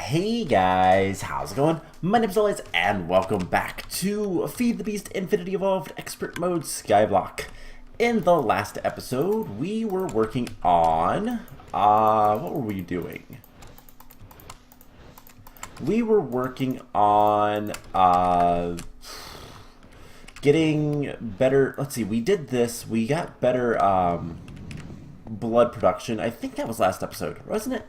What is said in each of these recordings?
Hey guys, how's it going? My name's Elias and welcome back to Feed the Beast Infinity Evolved Expert Mode Skyblock. In the last episode, we were working on, what were we doing? We were working on, getting better, let's see, we did this, we got better, blood production. I think that was last episode, wasn't it?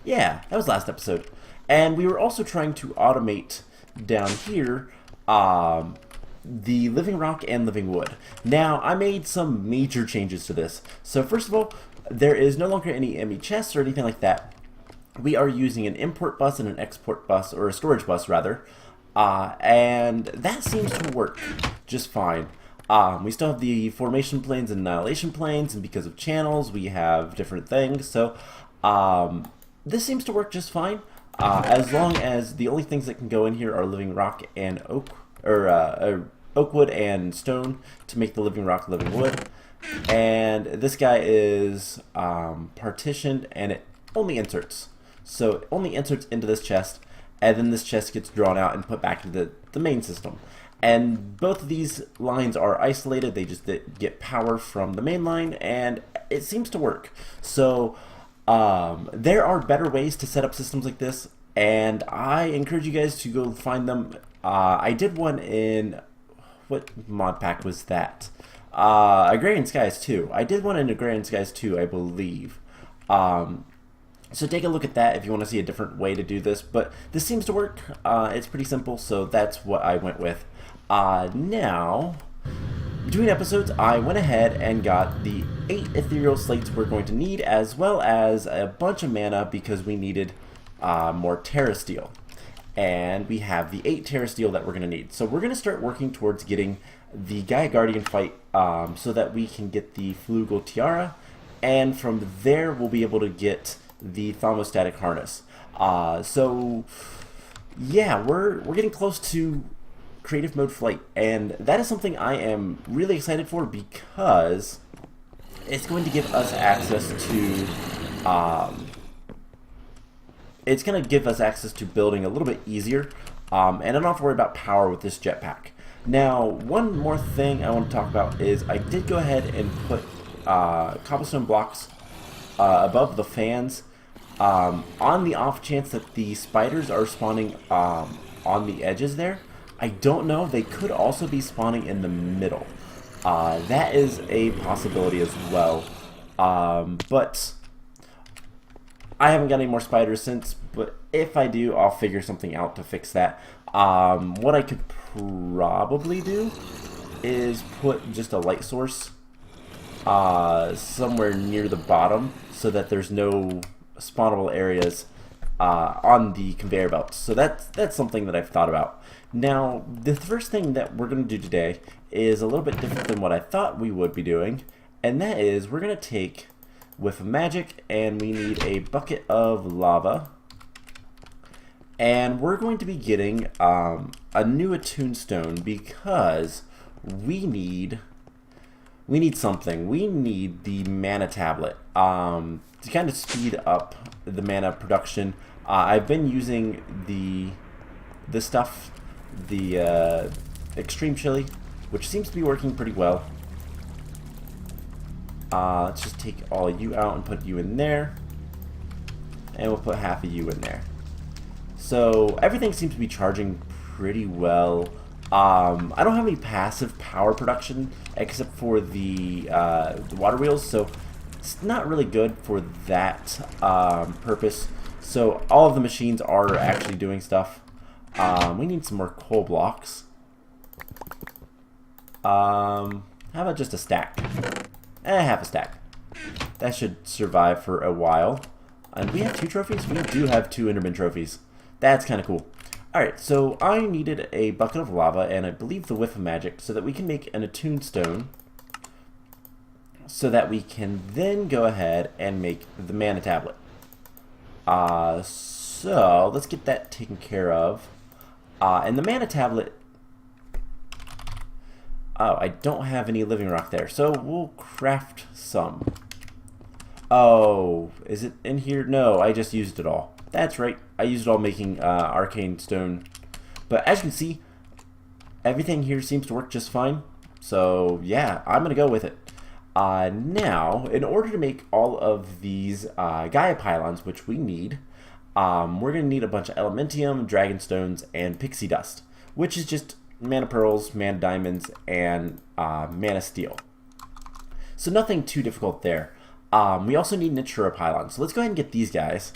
Yeah, that was last episode. And we were also trying to automate down here the living rock and living wood. Now, I made some major changes to this. So first of all, there is no longer any ME chests or anything like that. We are using an import bus and an export bus, or a storage bus rather. And that seems to work just fine. We still have the formation planes and annihilation planes, and because of channels, we have different things. So this seems to work just fine. As long as the only things that can go in here are living rock and oak, or oak wood and stone to make the living rock living wood. And this guy is partitioned, and it only inserts. So it only inserts into this chest, and then this chest gets drawn out and put back into the main system. And both of these lines are isolated. They just get power from the main line, and it seems to work. So there are better ways to set up systems like this, and I encourage you guys to go find them. I did one in, what mod pack was that? Agrarian Skies 2. I did one in Agrarian Skies 2, I believe. So take a look at that if you want to see a different way to do this, but this seems to work. It's pretty simple, so that's what I went with. Now, between episodes, I went ahead and got the 8 ethereal slates we're going to need, as well as a bunch of mana because we needed more Terra Steel. And we have the 8 Terra Steel that we're going to need. So we're going to start working towards getting the Gaia Guardian fight so that we can get the Flugel Tiara, and from there we'll be able to get the Thermostatic Harness. So yeah, we're getting close to creative mode flight, and that is something I am really excited for because it's going to give us access to building a little bit easier, and I don't have to worry about power with this jetpack. Now, one more thing I want to talk about is I did go ahead and put cobblestone blocks above the fans on the off chance that the spiders are spawning on the edges there. I don't know, they could also be spawning in the middle. That is a possibility as well. But I haven't got any more spiders since, but if I do, I'll figure something out to fix that. What I could probably do is put just a light source somewhere near the bottom so that there's no spawnable areas on the conveyor belts. So that's something that I've thought about. Now, the first thing that we're going to do today is a little bit different than what I thought we would be doing, and that is we're going to take with magic, and we need a bucket of lava, and we're going to be getting a new attuned stone because we need something. We need the mana tablet to kind of speed up the mana production. I've been using the extreme chili, which seems to be working pretty well. Let's just take all of you out and put you in there, and we'll put half of you in there. So everything seems to be charging pretty well. I don't have any passive power production except for the water wheels, so it's not really good for that purpose. So all of the machines are actually doing stuff. We need some more coal blocks. How about just a stack? Half a stack. That should survive for a while. And we have 2 trophies? We do have 2 Enderman trophies. That's kind of cool. Alright, so I needed a bucket of lava and I believe the whiff of magic so that we can make an attuned stone, so that we can then go ahead and make the mana tablet. So let's get that taken care of. And the mana tablet, oh, I don't have any living rock there, so we'll craft some. Oh, is it in here? No, I just used it all. That's right. I used it all making arcane stone. But as you can see, everything here seems to work just fine. So yeah, I'm going to go with it. Now, in order to make all of these Gaia pylons, which we need, we're going to need a bunch of elementium, dragon stones, and pixie dust, which is just mana pearls, mana diamonds, and mana steel. So nothing too difficult there. We also need Natura pylons. So let's go ahead and get these guys.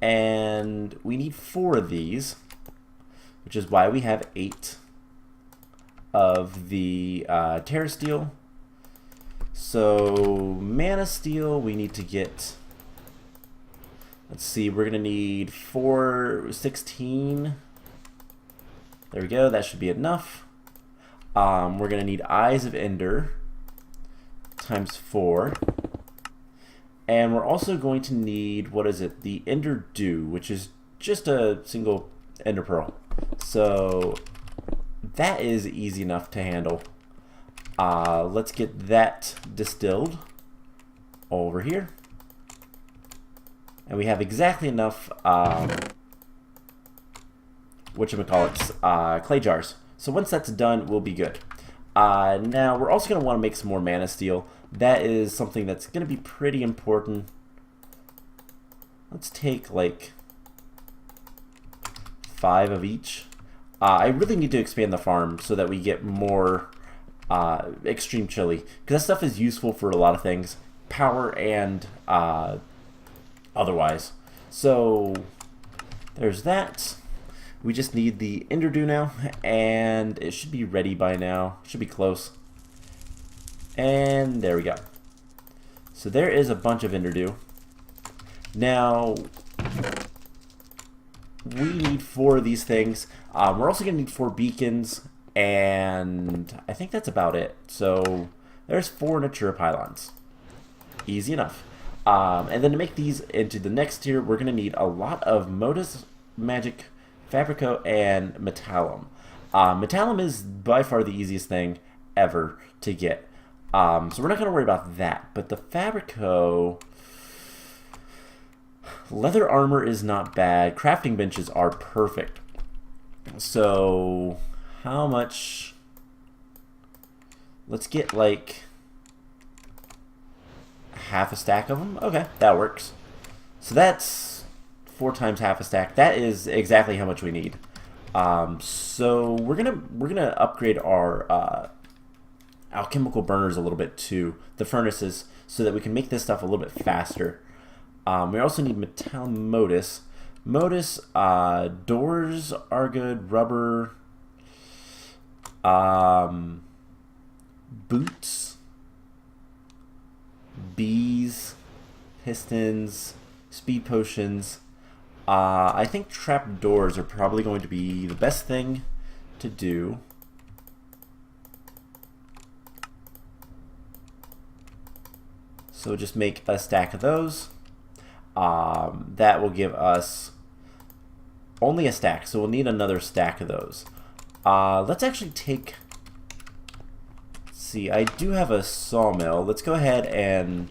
And we need 4 of these, which is why we have 8 of the Terra Steel. So mana steel we need to get, let's see, we're gonna need 16. There we go, that should be enough. We're gonna need Eyes of Ender times 4. And we're also going to need, what is it, the Ender Dew, which is just a single Ender Pearl. So that is easy enough to handle. Let's get that distilled over here. And we have exactly enough, clay jars. So once that's done, we'll be good. Now, we're also going to want to make some more mana steel. That is something that's going to be pretty important. Let's take, like, 5 of each. I really need to expand the farm so that we get more extreme chili, because that stuff is useful for a lot of things, power and otherwise. So there's that. We just need the Ender Dew now, and it should be ready by now. Should be close. And there we go. So there is a bunch of Ender Dew. Now we need 4 of these things. We're also going to need 4 beacons, and I think that's about it. So there's 4 Natura pylons. Easy enough. And then to make these into the next tier, we're going to need a lot of Modus, Magic, Fabrico, and Metallum. Metallum is by far the easiest thing ever to get. So we're not going to worry about that. But the Fabrico, leather armor is not bad. Crafting benches are perfect. So how much? Let's get like half a stack of them. Okay, that works. So that's 4 times half a stack. That is exactly how much we need. So we're gonna upgrade our alchemical burners a little bit too, the furnaces, so that we can make this stuff a little bit faster. We also need metal modus. Modus, doors are good. Rubber, boots, bees, pistons, speed potions. I think trap doors are probably going to be the best thing to do. So just make a stack of those. That will give us only a stack, so we'll need another stack of those. Let's actually take, let's see, I do have a sawmill. Let's go ahead and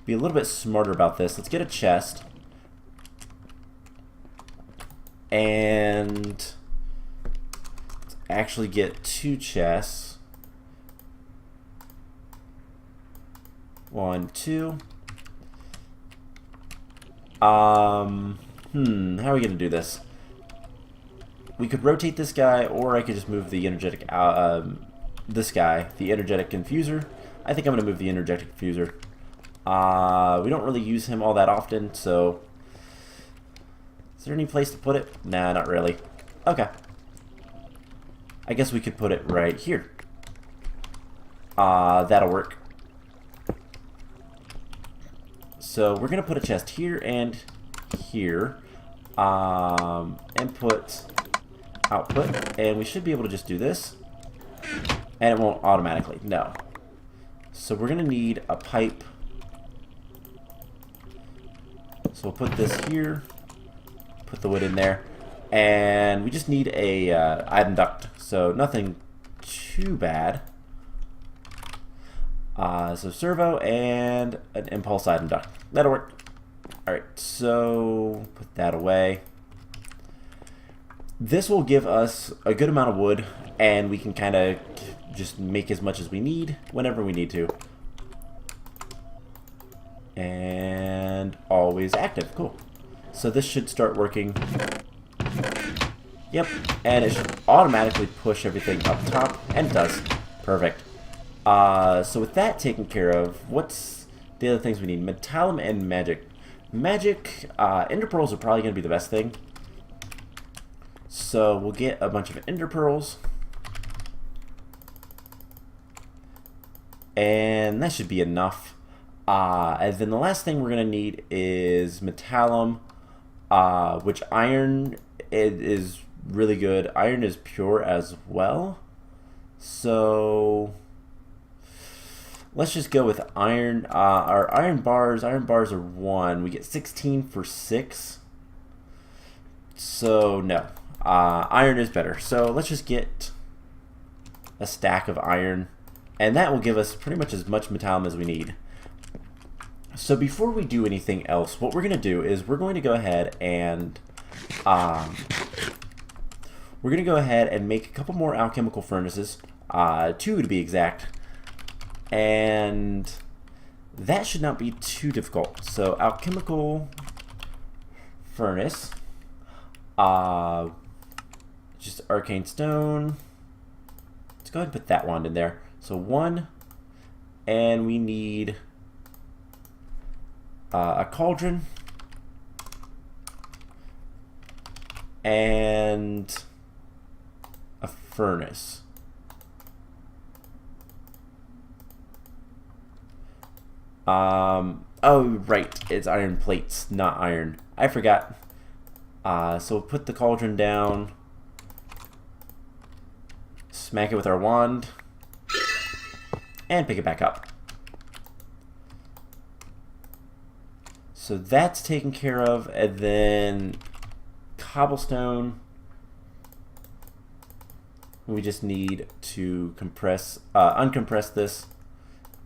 be a little bit smarter about this. Let's get a chest. And let's actually get 2 chests. 1, 2. How are we gonna do this? We could rotate this guy, or I could just move the energetic, this guy, the energetic infuser. I think I'm gonna move the energetic infuser. We don't really use him all that often, so is there any place to put it? Nah, not really. Okay. I guess we could put it right here. That'll work. So we're gonna put a chest here and here. Input, output, and we should be able to just do this, and it won't automatically. No. So we're gonna need a pipe. So we'll put this here. Put the wood in there, and we just need a iron duct. So nothing too bad. So servo and an impulse item duct. That'll work. Alright, so put that away. This will give us a good amount of wood, and we can kind of just make as much as we need whenever we need to. And always active. Cool. So this should start working. Yep, and it should automatically push everything up top, and it does. Perfect. So with that taken care of, what's the other things we need? Metallum and magic. Magic, ender pearls are probably going to be the best thing. So we'll get a bunch of ender pearls. And that should be enough. And then the last thing we're going to need is metallum, which iron is really good. Iron is pure as well. So let's just go with iron. Our iron bars are 1. We get 16 for 6. So no, iron is better. So let's just get a stack of iron, and that will give us pretty much as much metallum as we need. So before we do anything else, what we're going to do is we're going to go ahead and make a couple more alchemical furnaces, 2 to be exact, and that should not be too difficult. So alchemical furnace, just arcane stone. Let's go ahead and put that one in there. So 1, and we need a cauldron and a furnace. Oh right, it's iron plates, not iron. I forgot. So we'll put the cauldron down, smack it with our wand, and pick it back up. So that's taken care of, and then cobblestone. We just need to uncompress this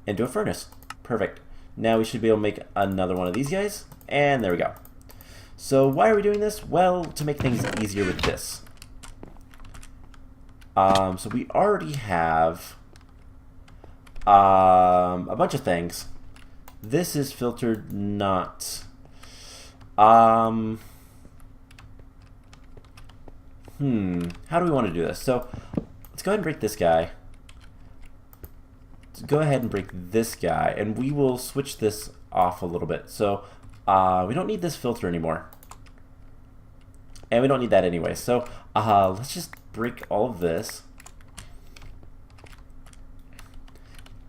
into a furnace. Perfect. Now we should be able to make another one of these guys, and there we go. So why are we doing this? Well, to make things easier with this. So we already have a bunch of things. This is filtered not. How do we want to do this? So let's go ahead and break this guy. Let's go ahead and break this guy, and we will switch this off a little bit. So we don't need this filter anymore, and we don't need that anyway. So let's just break all of this,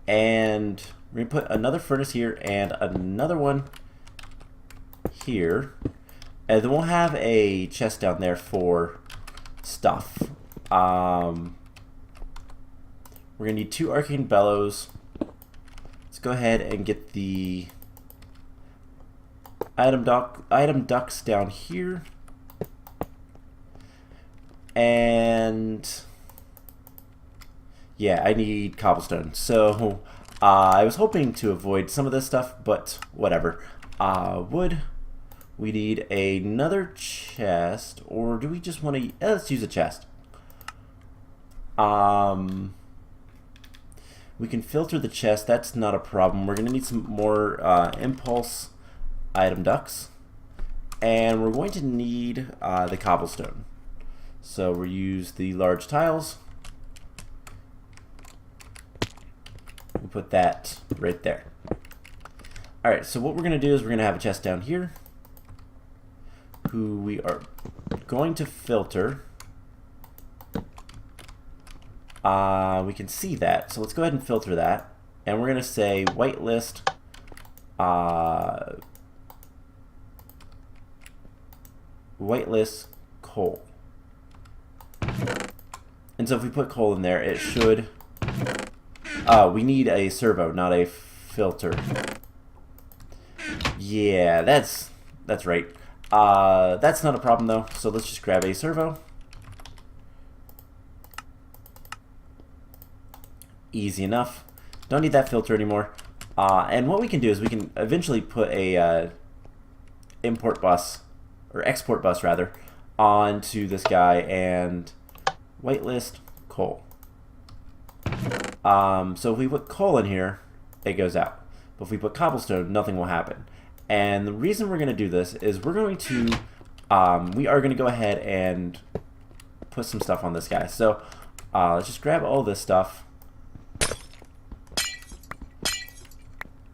and we're gonna put another furnace here and another one here, and then we'll have a chest down there for stuff. We're gonna need 2 arcane bellows. Let's go ahead and get the item ducts down here, and yeah, I need cobblestone. So I was hoping to avoid some of this stuff, but whatever. Wood. We need another chest, or do we just want to? Let's use a chest. We can filter the chest. That's not a problem. We're gonna need some more impulse item ducts, and we're going to need the cobblestone. So we'll use the large tiles. We'll put that right there. Alright, so what we're going to do is we're going to have a chest down here, who we are going to filter. We can see that, so let's go ahead and filter that. And we're going to say whitelist whitelist coal. And so if we put coal in there, it should... we need a servo, not a filter. Yeah, that's right. That's not a problem though, so let's just grab a servo. Easy enough. Don't need that filter anymore. And what we can do is we can eventually put a import bus, or export bus rather, onto this guy and whitelist coal. So if we put coal in here, it goes out. But if we put cobblestone, nothing will happen. And the reason we're going to do this is we're going to, we are going to go ahead and put some stuff on this guy. So let's just grab all this stuff.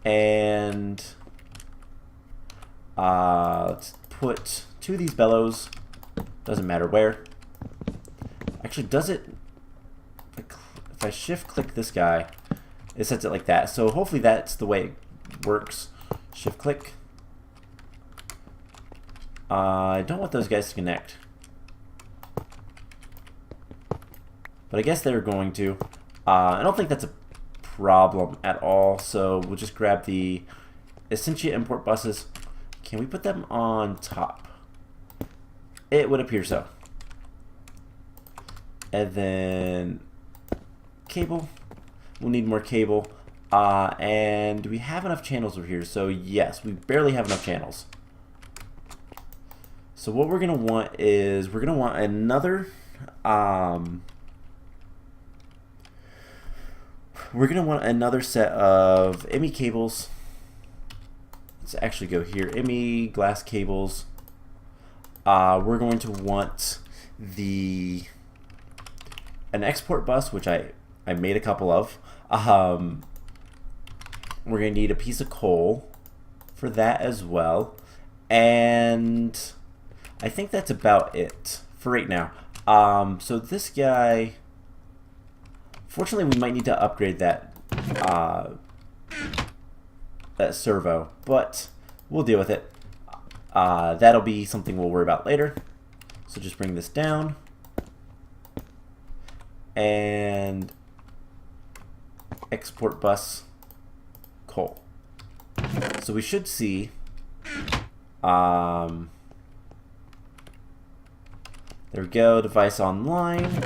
And let's put 2 of these bellows. Doesn't matter where. Actually, does it? If I shift click this guy, it sets it like that. So hopefully that's the way it works. Shift click. I don't want those guys to connect, but I guess they're going to. I don't think that's a problem at all. So we'll just grab the Essentia import buses. Can we put them on top? It would appear so. And then cable. We'll need more cable. And do we have enough channels over here? So yes, we barely have enough channels. So what we're gonna want is we're gonna want another set of ME cables. Let's actually go here. ME glass cables. We're going to want an export bus, which I made a couple of. We're going to need a piece of coal for that as well. And I think that's about it for right now. So this guy, fortunately, we might need to upgrade that servo, but we'll deal with it. That'll be something we'll worry about later. So just bring this down and export bus coal. So we should see there we go, device online.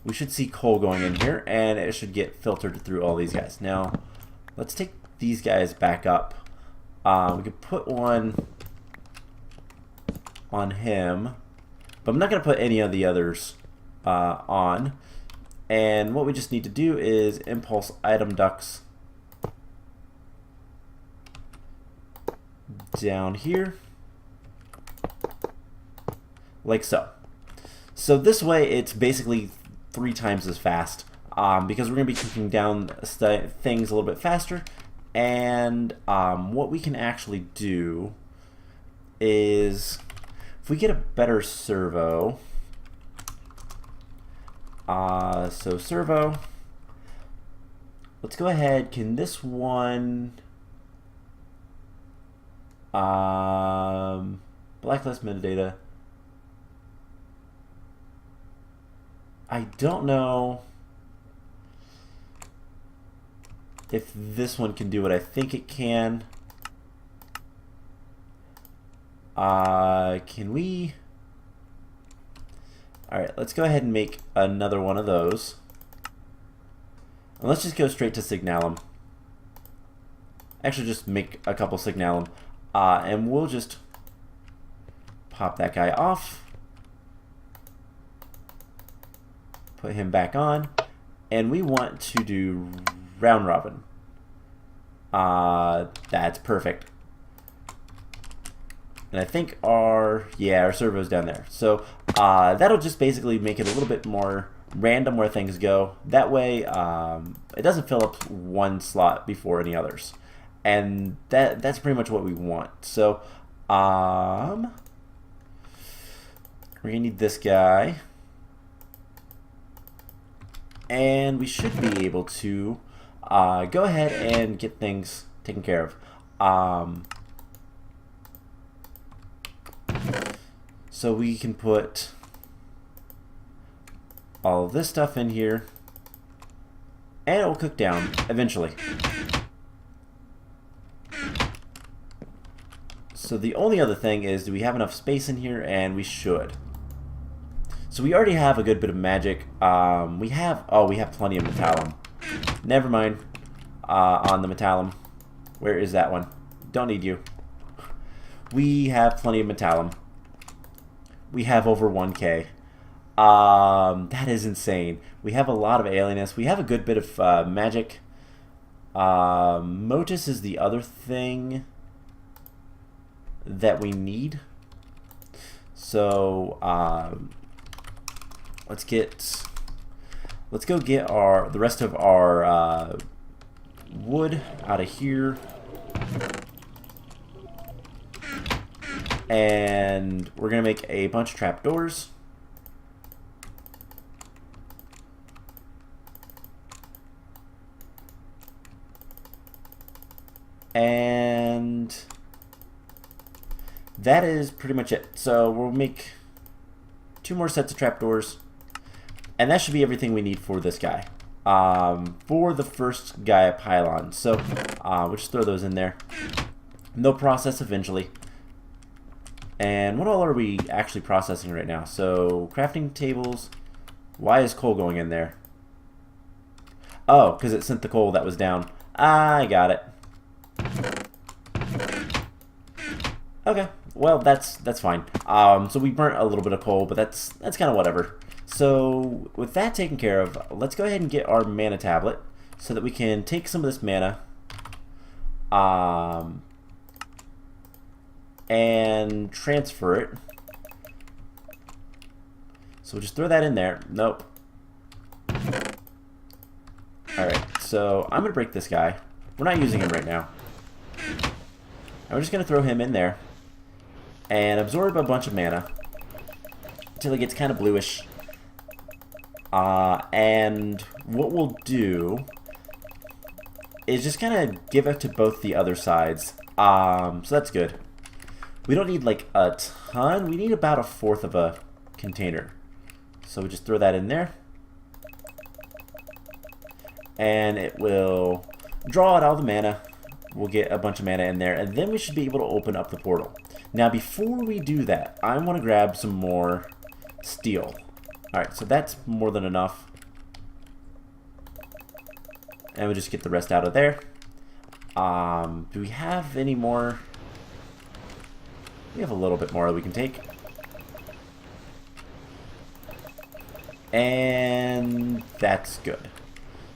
We should see coal going in here, and it should get filtered through all these guys. Now let's take these guys back up. We could put one on him, but I'm not going to put any of the others on. And what we just need to do is impulse item ducts down here, like so. So this way it's basically 3 times as fast, because we're going to be cooking down things a little bit faster. And what we can actually do is, if we get a better servo, so servo, let's go ahead. Can this one blacklist metadata? I don't know if this one can do what I think it can. Can we? Alright, let's go ahead and make another one of those. And let's just go straight to Signalum. Actually, just make a couple Signalum. And we'll just pop that guy off. Put him back on. And we want to do round robin. That's perfect. And I think our servo's down there. So that'll just basically make it a little bit more random where things go. That way it doesn't fill up one slot before any others. And that's pretty much what we want. So we're gonna need this guy. And we should be able to go ahead and get things taken care of. So we can put all of this stuff in here, and it will cook down eventually. So the only other thing is, do we have enough space in here? And we should. So we already have a good bit of magic. We have plenty of metallum. Never mind. on the metallum. Where is that one? Don't need you. We have plenty of metallum. We have over 1K. That is insane. We have a lot of alienness. We have a good bit of magic. Motus is the other thing that we need. So let's go get the rest of our wood out of here. And we're gonna make a bunch of trapdoors. And that is pretty much it. So we'll make 2 more sets of trapdoors, and that should be everything we need for this guy. For the first Gaia pylon. So we'll just throw those in there. And they'll process eventually. And what all are we actually processing right now? So crafting tables. Why is coal going in there? Oh, because it sent the coal that was down. I got it. Okay, well that's fine. So we burnt a little bit of coal, but that's kind of whatever. So with that taken care of, let's go ahead and get our mana tablet so that we can take some of this mana and transfer it. So we'll just throw that in there. Nope. Alright, so I'm going to break this guy. We're not using him right now. And we're just going to throw him in there and absorb a bunch of mana until it gets kind of bluish. And what we'll do is just kind of give it to both the other sides. So that's good. We don't need like a ton. We need about 1/4 of a container. So we just throw that in there. And it will draw out all the mana. We'll get a bunch of mana in there. And then we should be able to open up the portal. Now before we do that, I want to grab some more steel. Alright, so that's more than enough. And we'll just get the rest out of there. Do we have any more? We have a little bit more that we can take. And that's good.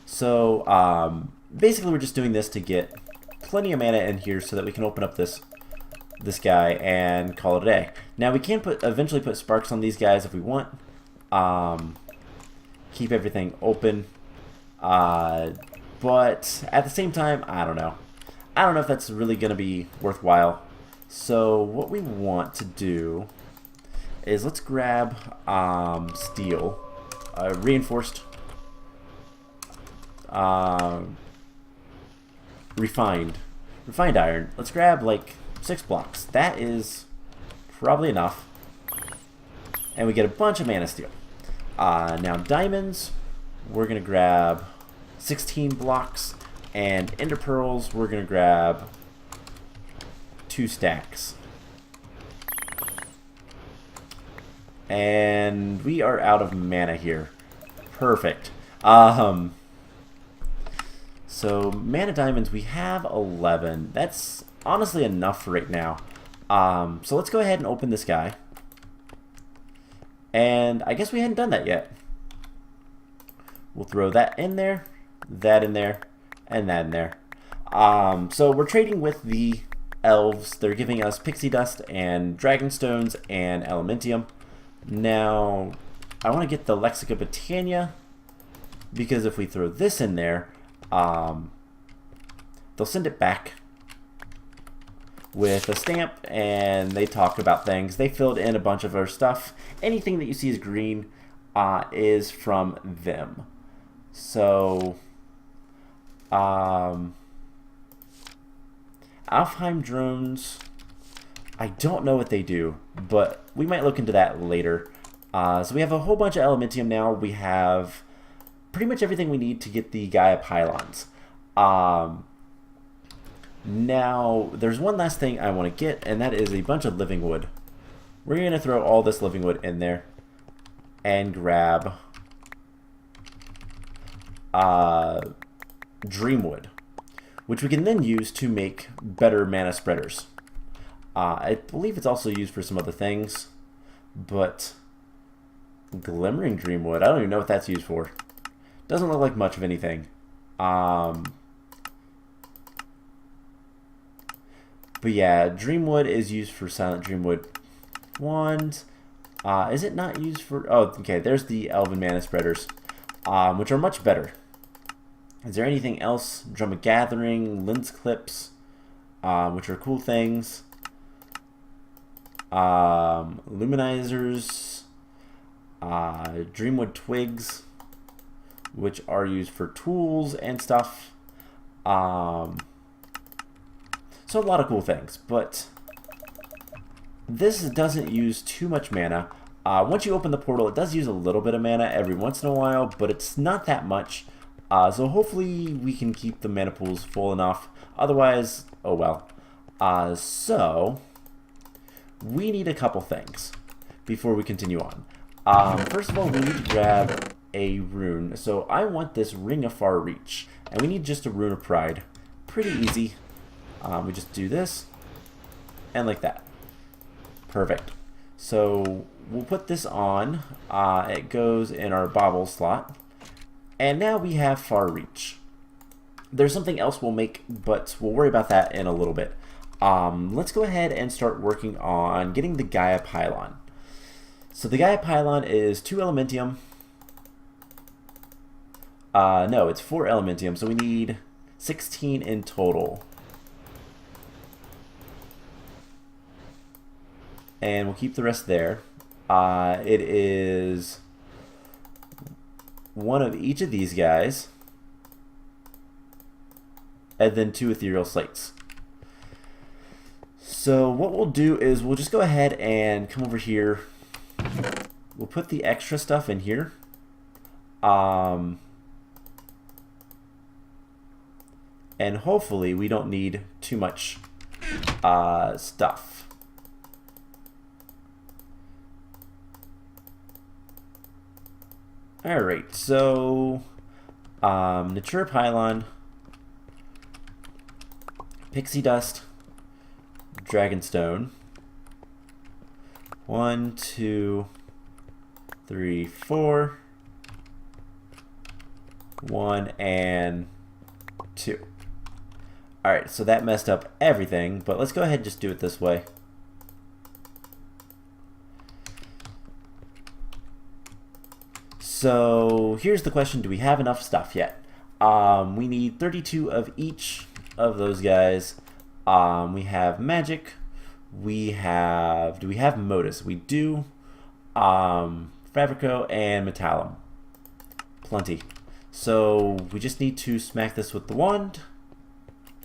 So, basically we're just doing this to get plenty of mana in here so that we can open up this guy and call it a day. Now we can eventually put sparks on these guys if we want. Keep everything open. But at the same time, I don't know. I don't know if that's really going to be worthwhile. So what we want to do is let's grab steel, reinforced, refined iron. Let's grab like 6 blocks. That is probably enough. And we get a bunch of mana steel. Now diamonds, we're going to grab 16 blocks. And ender pearls, we're going to grab 2 stacks. And we are out of mana here. Perfect. So mana diamonds, we have 11. That's honestly enough for right now. So let's go ahead and open this guy. And I guess we hadn't done that yet. We'll throw that in there, and that in there. So we're trading with the elves. They're giving us pixie dust and dragonstones and elementium. Now, I want to get the Lexica Botania, because if we throw this in there, they'll send it back with a stamp, and they talk about things. They filled in a bunch of our stuff. Anything that you see is green is from them. So, Alfheim drones, I don't know what they do, but we might look into that later. So we have a whole bunch of elementium now. We have pretty much everything we need to get the Gaia pylons. Now, there's one last thing I want to get, and that is a bunch of living wood. We're going to throw all this living wood in there and grab Dreamwood. which we can then use to make better mana spreaders. I believe it's also used for some other things, but Glimmering Dreamwood, I don't even know what that's used for. Doesn't look like much of anything. But yeah, Dreamwood is used for Silent Dreamwood wands. Is it not used for... Oh, okay, there's the Elven Mana Spreaders, which are much better. Is there anything else? Drum of Gathering, Lens Clips, which are cool things. Luminizers, Dreamwood Twigs, which are used for tools and stuff. So a lot of cool things, but this doesn't use too much mana. Once you open the portal, it does use a little bit of mana every once in a while, but it's not that much. So hopefully we can keep the mana pools full enough. Otherwise, oh well. So we need a couple things before we continue on. First of all, we need to grab a rune. So I want this Ring of Far Reach, and we need just a Rune of Pride. Pretty easy. We just do this, and like that. Perfect. So we'll put this on. It goes in our bauble slot. And now we have Far Reach. There's something else we'll make, but we'll worry about that in a little bit. Let's go ahead and start working on getting the Gaia Pylon. So the Gaia Pylon is 2 Elementium. No, it's 4 Elementium, so we need 16 in total. And we'll keep the rest there. It is one of each of these guys, and then 2 Ethereal Slates. So what we'll do is we'll just go ahead and come over here. We'll put the extra stuff in here. And hopefully we don't need too much stuff. Alright, so Natura Pylon, Pixie Dust, Dragonstone. 1, 2, 3, 4. 1 and 2. Alright, so that messed up everything, but let's go ahead and just do it this way. So here's the question, do we have enough stuff yet? We need 32 of each of those guys. We have magic. We have, do we have Modus? We do. Fabrico and Metallum. Plenty. So we just need to smack this with the wand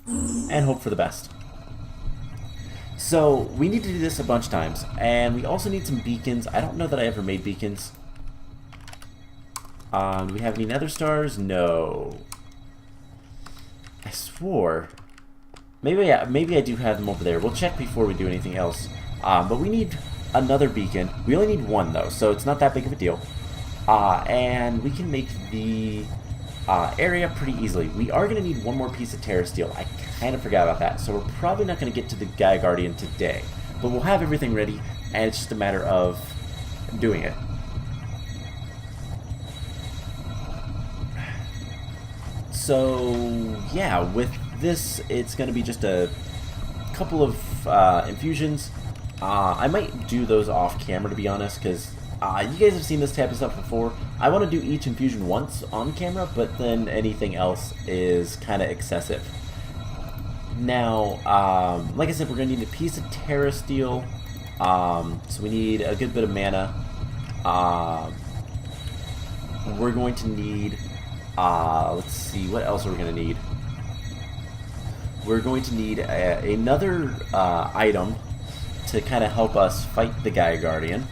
and hope for the best. So we need to do this a bunch of times, and we also need some beacons. I don't know that I ever made beacons. Do we have any nether stars? No. I swore. Maybe I do have them over there. We'll check before we do anything else. But we need another beacon. We only need 1 though, so it's not that big of a deal. And we can make the area pretty easily. We are going to need 1 more piece of Terra Steel. I kind of forgot about that, so we're probably not going to get to the Gaia Guardian today. But we'll have everything ready, and it's just a matter of doing it. So yeah, with this, it's going to be just a couple of infusions. I might do those off camera, to be honest, because you guys have seen this type of stuff before. I want to do each infusion once on camera, but then anything else is kind of excessive. Now, like I said, we're going to need a piece of Terra Steel, so we need a good bit of mana. We're going to need, let's see, what else are we going to need? We're going to need another item to kind of help us fight the Gaia Guardian.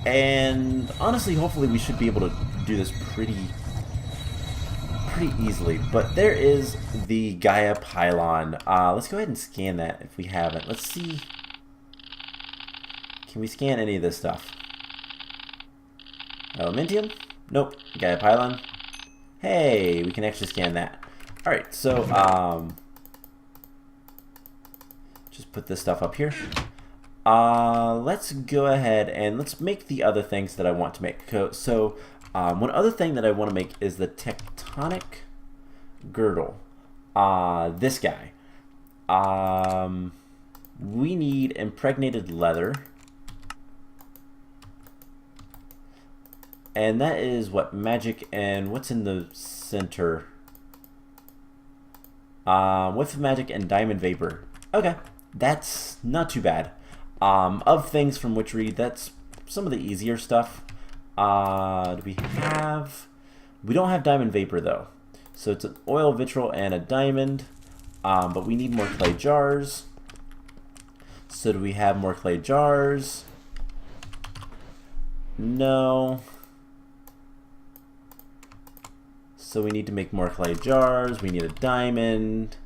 And honestly, hopefully we should be able to do this pretty easily. But there is the Gaia Pylon. Let's go ahead and scan that if we haven't. Let's see. Can we scan any of this stuff? Elementium? Nope. Gaia Pylon. Hey, we can actually scan that. Alright, so, just put this stuff up here. Let's go ahead and let's make the other things that I want to make. So, one other thing that I want to make is the tectonic girdle. This guy. We need impregnated leather. And that is what magic and what's in the center? With magic and diamond vapor. Okay, that's not too bad. Of things from which read, that's some of the easier stuff. Do we have? We don't have diamond vapor though. So it's an oil, vitriol, and a diamond. But we need more clay jars. So do we have more clay jars? No. So we need to make more clay jars. We need a diamond.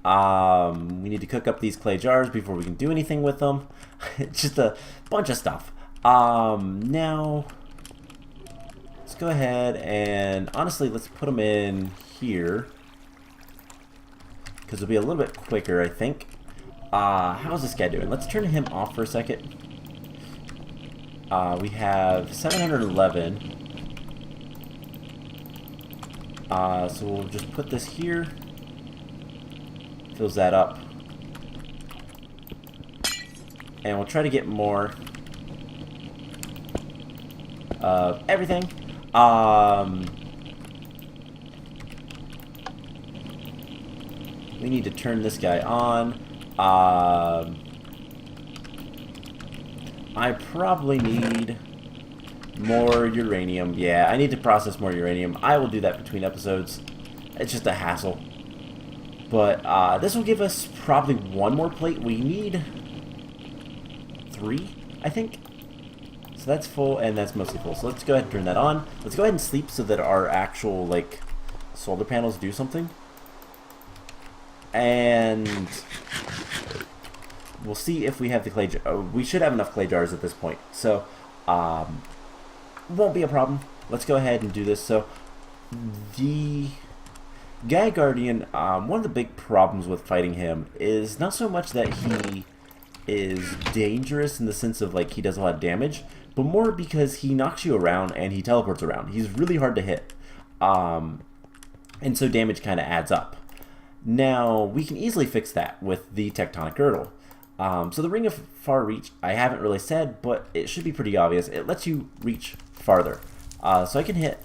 We need to cook up these clay jars before we can do anything with them. It's just a bunch of stuff. Now, let's go ahead and honestly, let's put them in here. Because it'll be a little bit quicker, I think. How's this guy doing? Let's turn him off for a second. We have 711. So we'll just put this here. Fills that up. And we'll try to get more of everything. We need to turn this guy on. I probably need more uranium. Yeah, I need to process more uranium. I will do that between episodes. It's just a hassle. But this will give us probably one more plate. We need 3, I think. So that's full, and that's mostly full. So let's go ahead and turn that on. Let's go ahead and sleep so that our actual, like, solar panels do something. And we'll see if we have the clay jar. We should have enough clay jars at this point. So, won't be a problem. Let's go ahead and do this. So, the Gaia Guardian, one of the big problems with fighting him is not so much that he is dangerous in the sense of, like, he does a lot of damage, but more because he knocks you around and he teleports around. He's really hard to hit. And so damage kind of adds up. Now, we can easily fix that with the tectonic girdle. So the Ring of Far Reach, I haven't really said, but it should be pretty obvious. It lets you reach farther. So I can hit,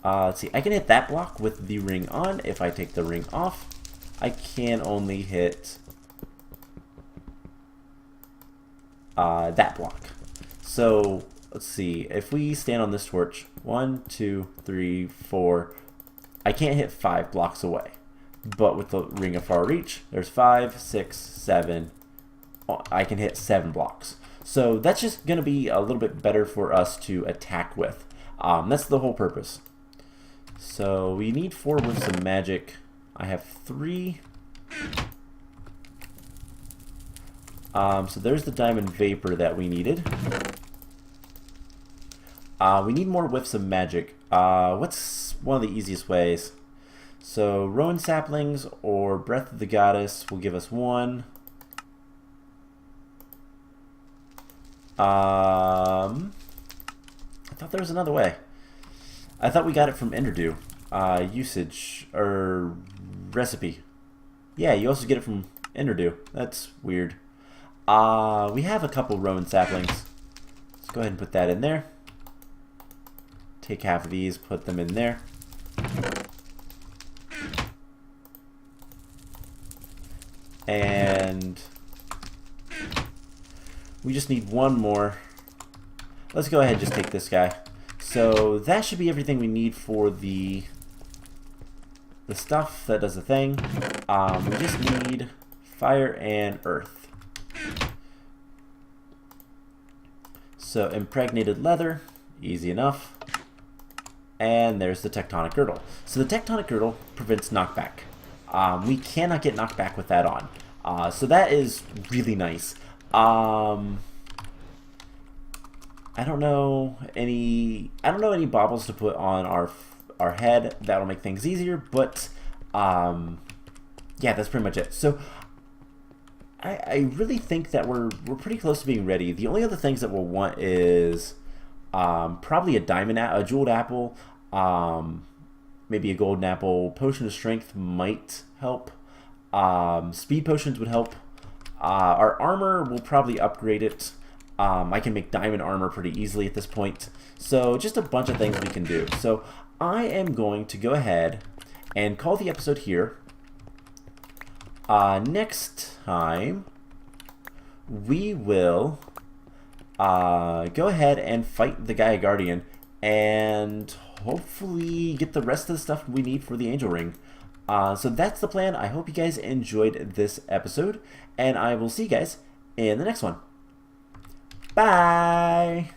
let's see, I can hit that block with the ring on. If I take the ring off, I can only hit that block. So let's see, if we stand on this torch, 1, 2, 3, 4, I can't hit 5 blocks away. But with the Ring of Far Reach, there's 5, 6, 7. I can hit 7 blocks. So that's just going to be a little bit better for us to attack with. That's the whole purpose. So we need 4 with some magic. I have 3. So there's the diamond vapor that we needed. We need more whiffs of magic. What's one of the easiest ways? So rowan saplings or breath of the goddess will give us 1. I thought there was another way. I thought we got it from Enderdew. Usage or recipe. Yeah, you also get it from Enderdew. That's weird. We have a couple rowan saplings. Let's go ahead and put that in there. Take half of these, put them in there. And we just need 1 more. Let's go ahead and just take this guy. So that should be everything we need for the stuff that does the thing. We just need fire and earth. So impregnated leather, easy enough. And there's the tectonic girdle. So the tectonic girdle prevents knockback. We cannot get knocked back with that on. So that is really nice. I don't know any baubles to put on our head. That'll make things easier, but yeah, that's pretty much it. So I really think that we're pretty close to being ready. The only other things that we'll want is probably a jeweled apple, maybe a golden apple. Potion of strength might help. Speed potions would help. Our armor, we'll probably upgrade it. I can make diamond armor pretty easily at this point. So just a bunch of things we can do. So I am going to go ahead and call the episode here. Next time, we will go ahead and fight the Gaia Guardian and hopefully get the rest of the stuff we need for the Angel Ring. So that's the plan. I hope you guys enjoyed this episode, and I will see you guys in the next one. Bye!